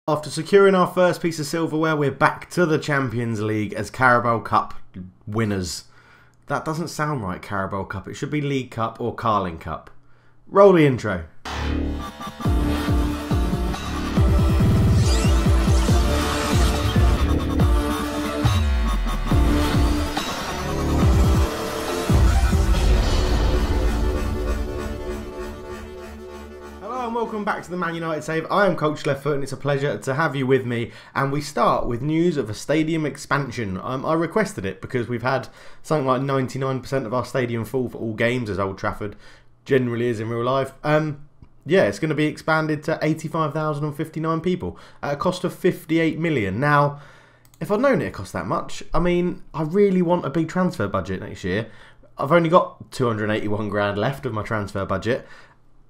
After securing our first piece of silverware, we're back to the Champions League as Carabao Cup winners. That doesn't sound right, Carabao Cup. It should be League Cup or Carling Cup. Roll the intro. Welcome back to the Man United Save. I am Coach Leftfoot and it's a pleasure to have you with me, and we start with news of a stadium expansion. I requested it because we've had something like 99% of our stadium full for all games, as Old Trafford generally is in real life. Yeah, it's going to be expanded to 85,059 people at a cost of 58 million. Now, if I'd known it cost that much, I mean, I really want a big transfer budget next year. I've only got 281 grand left of my transfer budget.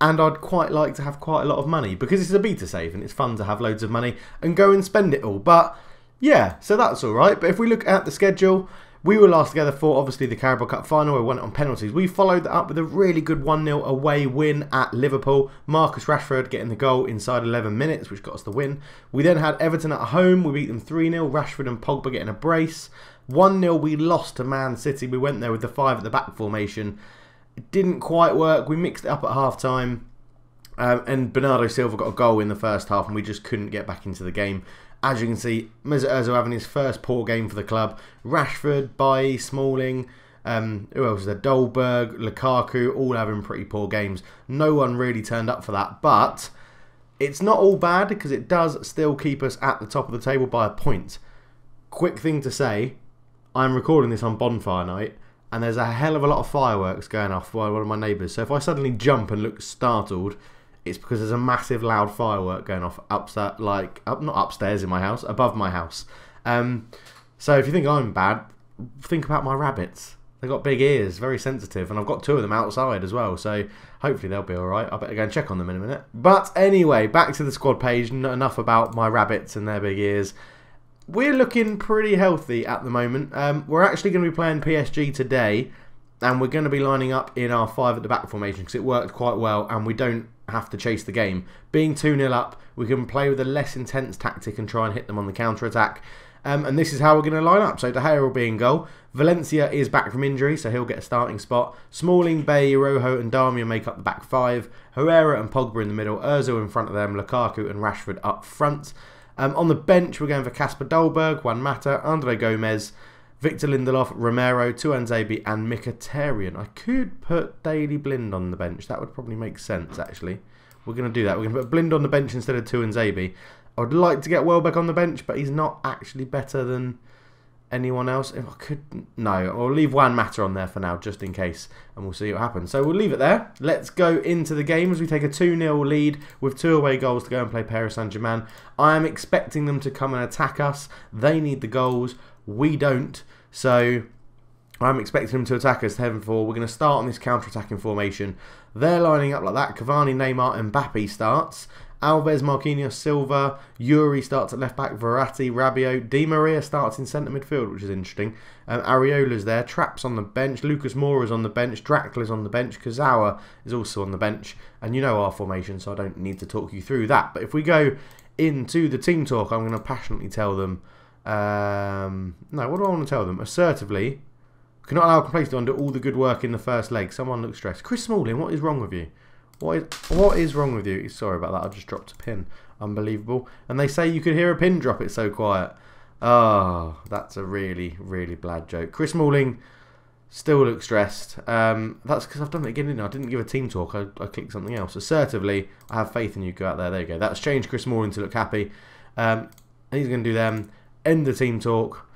And I'd quite like to have quite a lot of money because it's a beta save and it's fun to have loads of money and go and spend it all. But yeah, so that's alright. But if we look at the schedule, we were last together for obviously the Carabao Cup final. We won it on penalties. We followed that up with a really good 1-0 away win at Liverpool. Marcus Rashford getting the goal inside 11 minutes, which got us the win. We then had Everton at home. We beat them 3-0. Rashford and Pogba getting a brace. 1-0 we lost to Man City. We went there with the 5 at the back formation. It didn't quite work. We mixed it up at half-time. And Bernardo Silva got a goal in the first half and we just couldn't get back into the game. As you can see, Mesut Ozil having his first poor game for the club. Rashford, Bailly, Smalling, who else is there? Dolberg, Lukaku, all having pretty poor games. No one really turned up for that. But it's not all bad because it does still keep us at the top of the table by a point. Quick thing to say, I'm recording this on bonfire night. And there's a hell of a lot of fireworks going off by one of my neighbours. So if I suddenly jump and look startled, it's because there's a massive loud firework going off upstairs, not upstairs in my house, above my house. So if you think I'm bad, think about my rabbits. They've got big ears, very sensitive, and I've got 2 of them outside as well. So hopefully they'll be alright. I better go and check on them in a minute. But anyway, back to the squad page. Enough about my rabbits and their big ears. We're looking pretty healthy at the moment. We're actually going to be playing PSG today, and we're going to be lining up in our 5 at the back formation because it worked quite well and we don't have to chase the game. Being 2-0 up, we can play with a less intense tactic and try and hit them on the counter-attack. And this is how we're going to line up. So De Gea will be in goal. Valencia is back from injury, so he'll get a starting spot. Smalling, Bailly, Rojo and Darmian make up the back 5. Herrera and Pogba in the middle. Ozil in front of them. Lukaku and Rashford up front. On the bench, we're going for Kasper Dolberg, Juan Mata, Andre Gomez, Victor Lindelof, Romero, Tuanzebe and Mkhitaryan. I could put Daley Blind on the bench. That would probably make sense, actually. We're going to do that. We're going to put Blind on the bench instead of Tuanzebe. I would like to get Welbeck on the bench, but he's not actually better than anyone else. If I could, no, I'll leave Juan Mata on there for now, just in case, and we'll see what happens. So we'll leave it there. Let's go into the game as we take a 2-0 lead with 2 away goals to go and play Paris Saint-Germain. I am expecting them to come and attack us. They need the goals. We don't. So I'm expecting them to attack us heaven for. We're going to start on this counter-attacking formation. They're lining up like that. Cavani, Neymar, and Mbappe starts. Alves, Marquinhos, Silva, Yuri starts at left back, Verratti, Rabiot, Di Maria starts in centre midfield, which is interesting. Areola's there, Trapp's on the bench, Lucas Moura's on the bench, Draxler's on the bench, Kurzawa is also on the bench, and you know our formation, so I don't need to talk you through that. But if we go into the team talk, I'm going to passionately tell them, no, what do I want to tell them? Assertively, cannot allow complacency to do all the good work in the first leg. Someone looks stressed. Chris Smalling, what is wrong with you? What is wrong with you? Sorry about that, I just dropped a pin. Unbelievable. And they say you could hear a pin drop, it's so quiet. Oh, that's a really, really bad joke. Chris Smalling still looks stressed. That's because I've done it again, didn't I? I didn't give a team talk, I clicked something else. Assertively, I have faith in you, go out there. There you go. That's changed Chris Smalling to look happy. And he's going to do them. End the team talk.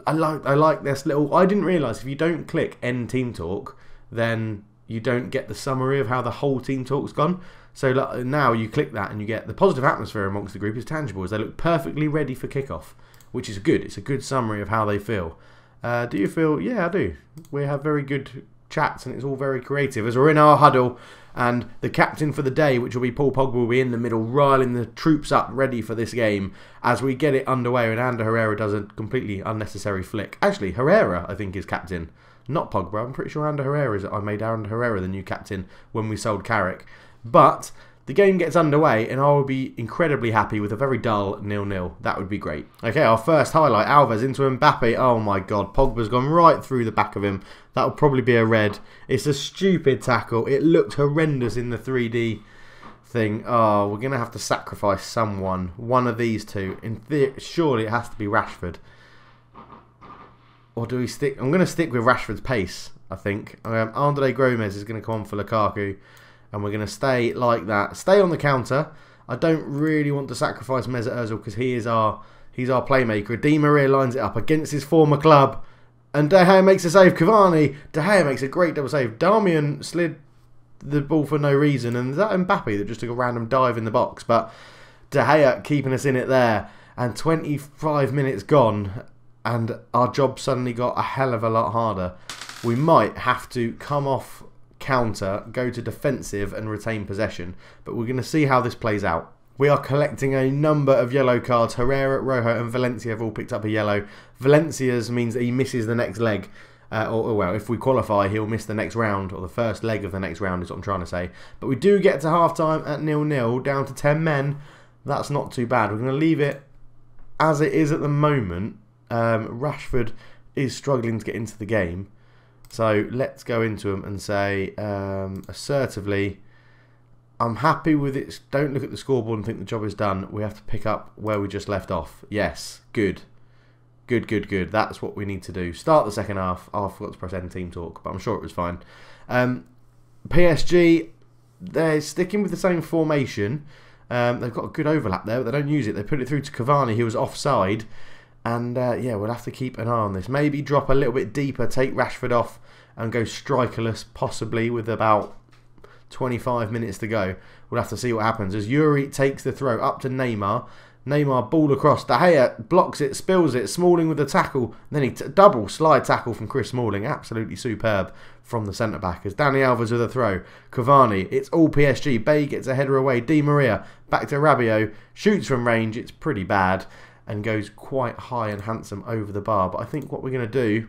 I like this little... I didn't realise if you don't click end team talk, then you don't get the summary of how the whole team talk's gone. So now you click that and you get the positive atmosphere amongst the group is tangible as they look perfectly ready for kickoff, which is good. It's a good summary of how they feel. Do you feel? Yeah, I do. We have very good chats and it's all very creative as we're in our huddle, and the captain for the day, which will be Paul Pogba, will be in the middle riling the troops up ready for this game as we get it underway, and Ander Herrera does a completely unnecessary flick. Actually, Herrera I think is captain, not Pogba. I'm pretty sure Ander Herrera is. I made Ander Herrera the new captain when we sold Carrick. But the game gets underway and I will be incredibly happy with a very dull 0-0. That would be great. Okay, our first highlight, Alves into Mbappe. Oh my god, Pogba's gone right through the back of him. That will probably be a red. It's a stupid tackle. It looked horrendous in the 3D thing. Oh, we're going to have to sacrifice someone. One of these two. Surely it has to be Rashford. Or do we stick? I'm going to stick with Rashford's pace, I think. Andre Gomez is going to come on for Lukaku. And we're going to stay like that. Stay on the counter. I don't really want to sacrifice Mesut Ozil because he's our playmaker. Di Maria lines it up against his former club. And De Gea makes a save. Cavani. De Gea makes a great double save. Darmian slid the ball for no reason. And is that Mbappe that just took a random dive in the box? But De Gea keeping us in it there. And 25 minutes gone. And our job suddenly got a hell of a lot harder. We might have to come off counter, go to defensive and retain possession, but we're going to see how this plays out. We are collecting a number of yellow cards. Herrera, Rojo and Valencia have all picked up a yellow. Valencia's means that he misses the next leg, or well, if we qualify he'll miss the next round, or the first leg of the next round is what I'm trying to say. But we do get to half time at 0-0, down to 10 men. That's not too bad. We're going to leave it as it is at the moment. Rashford is struggling to get into the game. So let's go into him and say assertively, I'm happy with it. Don't look at the scoreboard and think the job is done. We have to pick up where we just left off. Yes, good. Good, good, good. That's what we need to do. Start the second half. Oh, I forgot to press end team talk, but I'm sure it was fine. PSG, they're sticking with the same formation. They've got a good overlap there, but they don't use it. They put it through to Cavani, who was offside. And yeah, we'll have to keep an eye on this. Maybe drop a little bit deeper, take Rashford off and go strikerless, possibly with about 25 minutes to go. We'll have to see what happens. As Yuri takes the throw up to Neymar. Neymar ball across. De Gea blocks it, spills it. Smalling with the tackle. Then he double slide tackle from Chris Smalling. Absolutely superb from the centre-back. As Dani Alves with a throw. Cavani. It's all PSG. Bay gets a header away. Di Maria back to Rabiot. Shoots from range. It's pretty bad. And goes quite high and handsome over the bar. But I think what we're going to do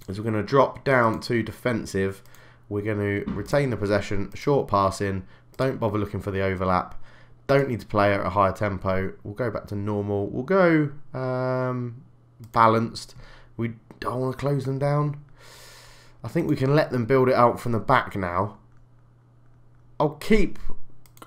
is we're going to drop down to defensive. We're going to retain the possession, short pass in. Don't bother looking for the overlap. Don't need to play at a higher tempo. We'll go back to normal. We'll go balanced. We don't want to close them down. I think we can let them build it out from the back now. I'll keep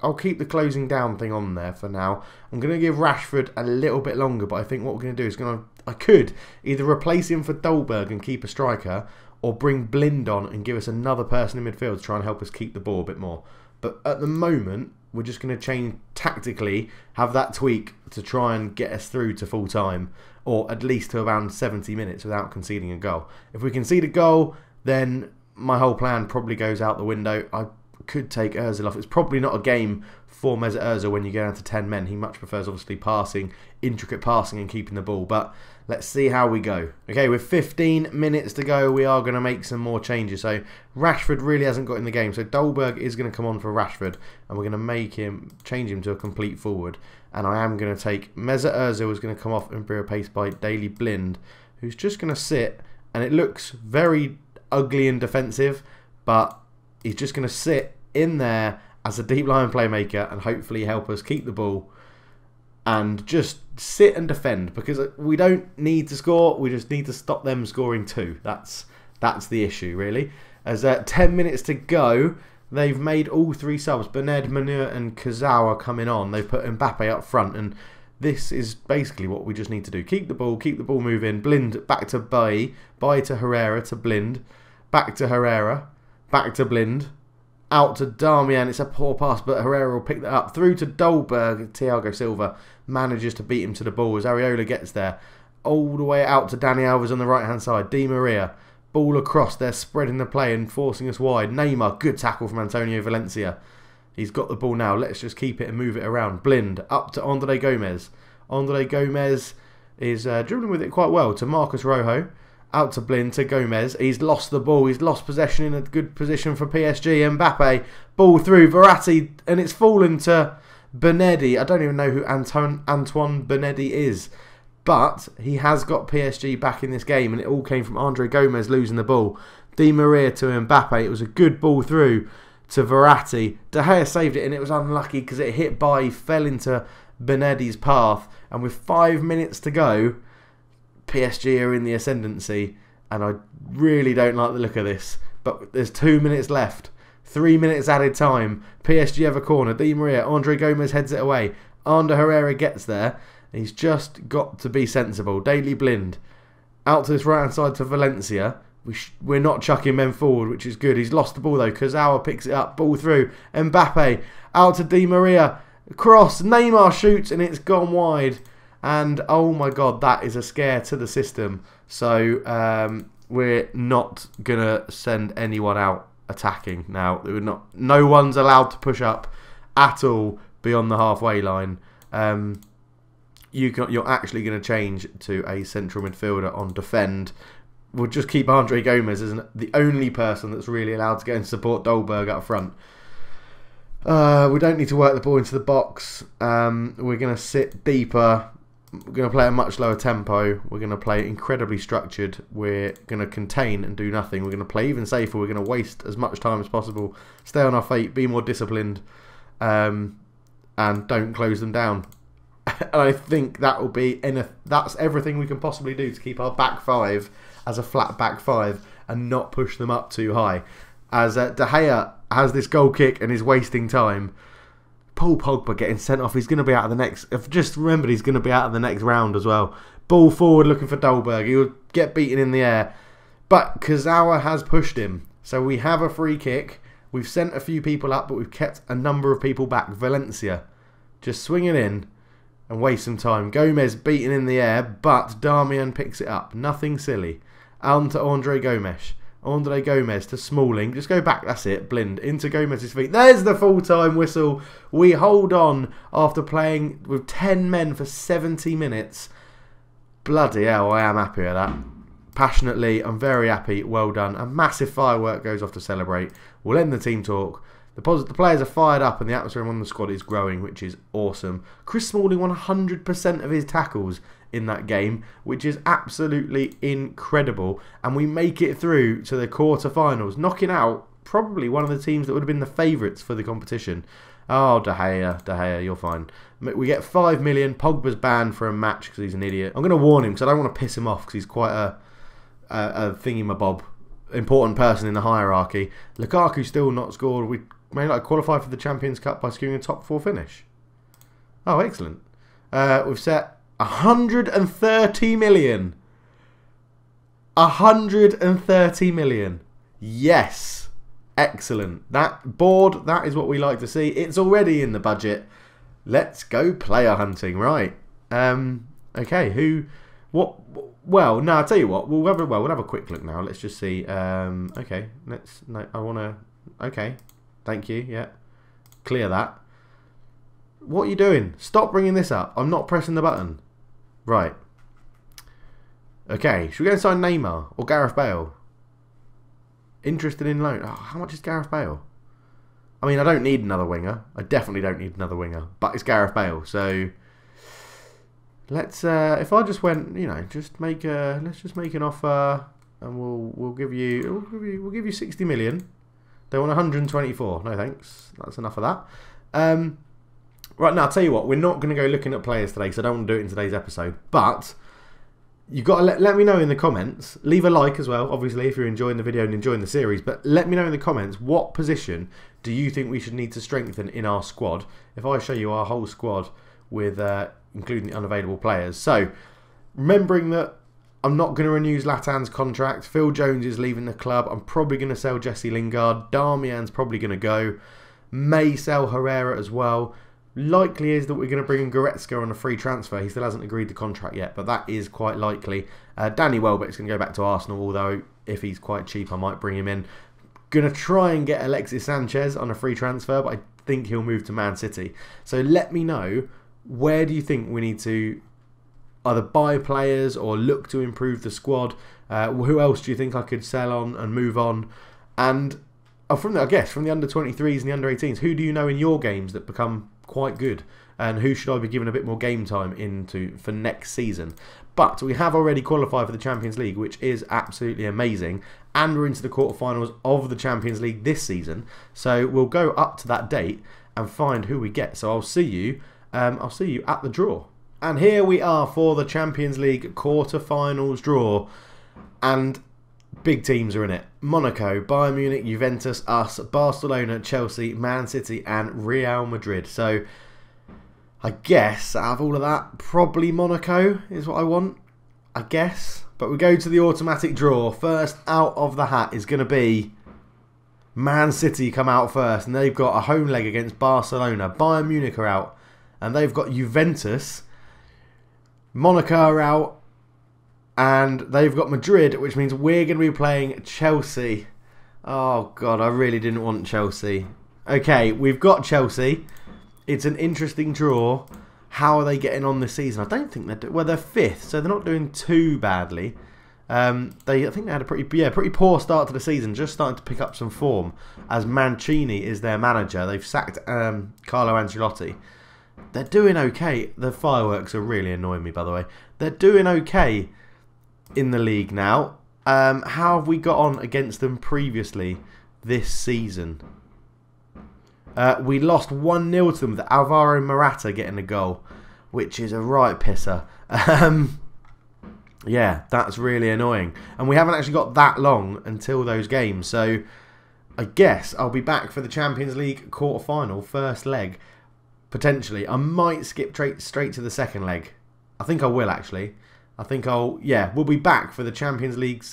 the closing down thing on there for now. I'm going to give Rashford a little bit longer, but I think what we're going to do is I could either replace him for Dolberg and keep a striker, or bring Blind on and give us another person in midfield to try and help us keep the ball a bit more. But at the moment, we're just going to change tactically, have that tweak to try and get us through to full time, or at least to around 70 minutes without conceding a goal. If we concede a goal, then my whole plan probably goes out the window. I could take Ozil off. It's probably not a game for Mesut Ozil when you get down to 10 men. He much prefers obviously passing, intricate passing and keeping the ball. But let's see how we go. Okay, with 15 minutes to go, we are going to make some more changes. So Rashford really hasn't got in the game. So Dolberg is going to come on for Rashford, and we're going to change him to a complete forward. And I am going to take Mesut Ozil is going to come off and be replaced by Daley Blind, who's just going to sit. And it looks very ugly and defensive, but he's just going to sit in there as a deep line playmaker and hopefully help us keep the ball and just sit and defend, because we don't need to score, we just need to stop them scoring too. That's the issue really. As 10 minutes to go, they've made all three subs. Bernard, Manure and Kazawa coming on. They've put Mbappe up front, and this is basically what we just need to do. Keep the ball moving. Blind back to Bay to Herrera to Blind, back to Herrera, back to Blind, out to Darmian. It's a poor pass, but Herrera will pick that up. Through to Dolberg. Thiago Silva manages to beat him to the ball as Areola gets there. All the way out to Dani Alves on the right-hand side. Di Maria. Ball across. They're spreading the play and forcing us wide. Neymar. Good tackle from Antonio Valencia. He's got the ball now. Let's just keep it and move it around. Blind up to Andre Gomez. Andre Gomez is dribbling with it quite well to Marcus Rojo. Out to Blind, to Gomez. He's lost the ball. He's lost possession in a good position for PSG. Mbappe. Ball through. Verratti. And it's fallen to Benetti. I don't even know who Antoine Benetti is. But he has got PSG back in this game. And it all came from Andre Gomez losing the ball. Di Maria to Mbappe. It was a good ball through to Verratti. De Gea saved it, and it was unlucky because it hit by, fell into Benedi's path. And with 5 minutes to go, PSG are in the ascendancy, and I really don't like the look of this. But there's 2 minutes left. 3 minutes added time. PSG have a corner. Di Maria, Andre Gomez heads it away. Ander Herrera gets there. He's just got to be sensible. Daley Blind out to this right hand side to Valencia. We're not chucking men forward, which is good. He's lost the ball though. Kurzawa picks it up. Ball through. Mbappe out to Di Maria. Cross. Neymar shoots and it's gone wide. And oh my god, that is a scare to the system. So we're not gonna send anyone out attacking now. No one's allowed to push up at all beyond the halfway line. You're actually going to change to a central midfielder on defend. We'll just keep Andre Gomez as the only person that's really allowed to go and support Dolberg up front. We don't need to work the ball into the box. We're going to sit deeper. We're going to play a much lower tempo. We're going to play incredibly structured. We're going to contain and do nothing. We're going to play even safer. We're going to waste as much time as possible. Stay on our feet. Be more disciplined. And don't close them down. And I think that will be that's everything we can possibly do to keep our back five as a flat back five and not push them up too high. As De Gea has this goal kick and is wasting time. Paul Pogba getting sent off. He's going to be out of the next. I've just remembered he's going to be out of the next round as well. Ball forward looking for Dolberg. He'll get beaten in the air. But Kurzawa has pushed him. So we have a free kick. We've sent a few people up, but we've kept a number of people back. Valencia just swinging in and waste some time. Gomez beaten in the air, but Darmian picks it up. Nothing silly. On to Andre Gomes. Andre Gomez to Smalling. Just go back. That's it. Blind into Gomez's feet. There's the full-time whistle. We hold on after playing with 10 men for 70 minutes. Bloody hell, I am happy with that. Passionately, I'm very happy. Well done. A massive firework goes off to celebrate. We'll end the team talk. The players are fired up and the atmosphere among the squad is growing, which is awesome. Chris Smalling won 100% of his tackles in that game, which is absolutely incredible. And we make it through to the quarterfinals, knocking out probably one of the teams that would have been the favourites for the competition. Oh, De Gea, you're fine. We get 5 million. Pogba's banned for a match because he's an idiot. I'm going to warn him because I don't want to piss him off because he's quite a thingy-mabob, important person in the hierarchy. Lukaku still not scored. We may like qualify for the Champions Cup by securing a top 4 finish. Oh, excellent. We've set 130 million. 130 million. Yes. Excellent. That board, that is what we like to see. It's already in the budget. Let's go player hunting. Right. Okay, well, no, I'll tell you what. We'll have a quick look now. Let's just see. Okay, okay, thank you. Yeah, clear that. What are you doing? Stop bringing this up. I'm not pressing the button. Right. Okay, should we go and sign Neymar or Gareth Bale? Interested in loan. Oh, how much is Gareth Bale? I mean, I don't need another winger. I definitely don't need another winger. But it's Gareth Bale, so let's. If I just went, let's just make an offer, and we'll give you 60 million. They want 124. No thanks. That's enough of that. Right now, I'll tell you what. We're not going to go looking at players today, so I don't want to do it in today's episode. But you've got to let me know in the comments. Leave a like as well, obviously, if you're enjoying the video and enjoying the series. But let me know in the comments, what position do you think we should need to strengthen in our squad? If I show you our whole squad with including the unavailable players. So, remembering that I'm not going to renew Zlatan's contract. Phil Jones is leaving the club. I'm probably going to sell Jesse Lingard. Darmian's probably going to go. May sell Herrera as well. Likely is that we're going to bring in Goretzka on a free transfer. He still hasn't agreed the contract yet, but that is quite likely. Danny Welbeck's going to go back to Arsenal, although if he's quite cheap, I might bring him in. Going to try and get Alexis Sanchez on a free transfer, but I think he'll move to Man City. So let me know, where do you think we need to either buy players or look to improve the squad? Who else do you think I could sell on and move on? And from the under-23s and the under-18s, who do you know in your games that become quite good, and who should I be giving a bit more game time into for next season? But we have already qualified for the Champions League, which is absolutely amazing, and we're into the quarterfinals of the Champions League this season. So we'll go up to that date and find who we get. So I'll see you at the draw. And here we are for the Champions League quarterfinals draw, and big teams are in it. Monaco, Bayern Munich, Juventus, us, Barcelona, Chelsea, Man City and Real Madrid. So I guess out of all of that, probably Monaco is what I want, I guess. But we go to the automatic draw. First out of the hat is going to be Man City come out first, and they've got a home leg against Barcelona. Bayern Munich are out, and they've got Juventus. Monaco are out, and they've got Madrid, which means we're going to be playing Chelsea. Oh, God, I really didn't want Chelsea. Okay, we've got Chelsea. It's an interesting draw. How are they getting on this season? I don't think they're... Well, they're 5th, so they're not doing too badly. I think they had a pretty poor start to the season, just starting to pick up some form, as Mancini is their manager. They've sacked Carlo Ancelotti. They're doing okay. The fireworks are really annoying me, by the way. They're doing okay in the league now. How have we got on against them previously this season? We lost 1-0 to them with Alvaro Morata getting a goal, which is a right pisser. Yeah, that's really annoying. And we haven't actually got that long until those games. So I guess I'll be back for the Champions League quarter-final, first leg. Potentially. I might skip straight to the second leg. I think I will, actually. We'll be back for the Champions League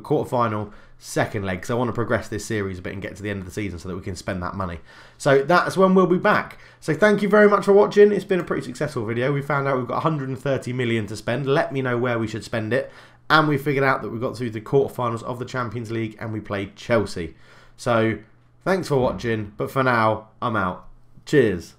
quarter-final, second leg, because I want to progress this series a bit and get to the end of the season so that we can spend that money. So that's when we'll be back. So thank you very much for watching. It's been a pretty successful video. We found out we've got 130 million to spend. Let me know where we should spend it. And we figured out that we got through the quarterfinals of the Champions League and we played Chelsea. So thanks for watching. But for now, I'm out. Cheers.